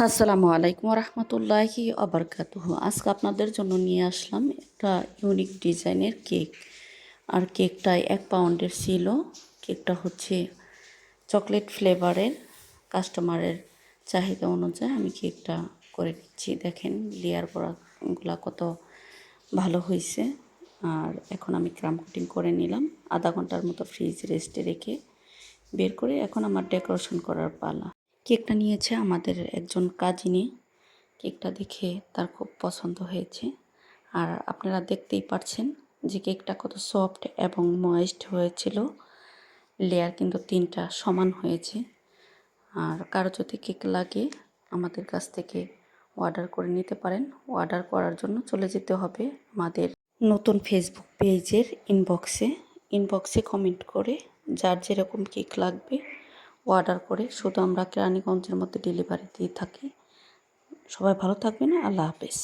আসসালামু আলাইকুম রহমতুল্লাহি আবরকাতুহু। আজকে আপনাদের জন্য নিয়ে আসলাম একটা ইউনিক ডিজাইনের কেক। আর কেকটায় 1 পাউন্ডের ছিল। কেকটা হচ্ছে চকলেট ফ্লেভারের। কাস্টমারের চাহিদা অনুযায়ী আমি কেকটা করে দিচ্ছি। দেখেন লেয়ার করাগুলা কত ভালো হয়েছে। আর এখন আমি ক্রাম কোটিং করে নিলাম। আধা ঘন্টার মতো ফ্রিজ রেস্টে রেখে বের করে এখন আমার ডেকোরেশন করার পালা। কেকটা নিয়েছে আমাদের একজন কাজিনি। কেকটা দেখে তার খুব পছন্দ হয়েছে। আর আপনারা দেখতেই পাচ্ছেন যে কেকটা কত সফট এবং ময়েস্ট হয়েছিল। লেয়ার কিন্তু 3টা সমান হয়েছে। আর কারো যদি কেক লাগে আমাদের কাছ থেকে অর্ডার করে নিতে পারেন। অর্ডার করার জন্য চলে যেতে হবে আমাদের নতুন ফেসবুক পেজের ইনবক্সে কমেন্ট করে যার যেরকম কেক লাগবে অর্ডার করে শুধু আমরা কেরানীগঞ্জের মধ্যে ডেলিভারি দিয়ে থাকি। সবাই ভালো থাকবেন। আল্লাহ হাফেজ।